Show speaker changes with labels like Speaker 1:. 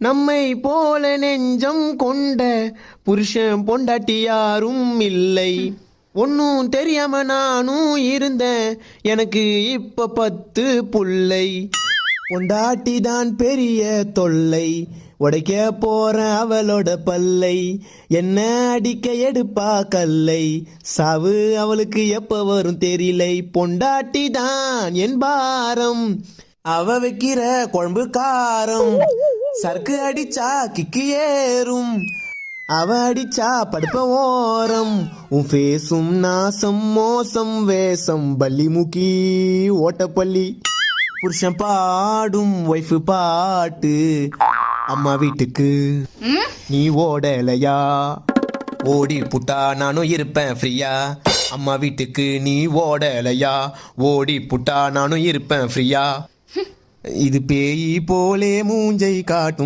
Speaker 1: நம்மை போல நெஞ்சம் கொண்ட புருஷன் பொண்டாட்டி யாரும் இல்லை. ஒன்னும் தெரியாம நானும் இருந்தேன், எனக்கு இப்ப 10 புள்ளை. பொண்டாட்டி தான் பெரிய தொல்லை, உடைக்க போறேன் அவளோட பல்லை. என்ன அடிக்க எடுப்பா கல்லை, சாவு அவளுக்கு எப்ப வரும் தெரியலை. பொண்டாட்டி தான் என் பாரம், அவ வைக்கிற குழம்பு காரம். சர்க்கு அடிச்சா கிக்கு ஏறும், அவ அடிச்சா படுப்ப ஓரம். உன் ஃபேஸும் நாசம் மோசம் வேஷம் பள்ளி முக்கி ஓட்டப்பள்ளி. புருஷன் பாடும் ஒய்ஃபு பாட்டு, அம்மா வீட்டுக்கு நீ ஓடலையா, ஓடி புட்டா நானும் இருப்பேன் ஃப்ரீயா. அம்மா வீட்டுக்கு நீ ஓடலையா, ஓடி புட்டா நானும் இருப்பேன் ஃப்ரீயா. இது பேய் போலே மூஞ்சை காட்டும்.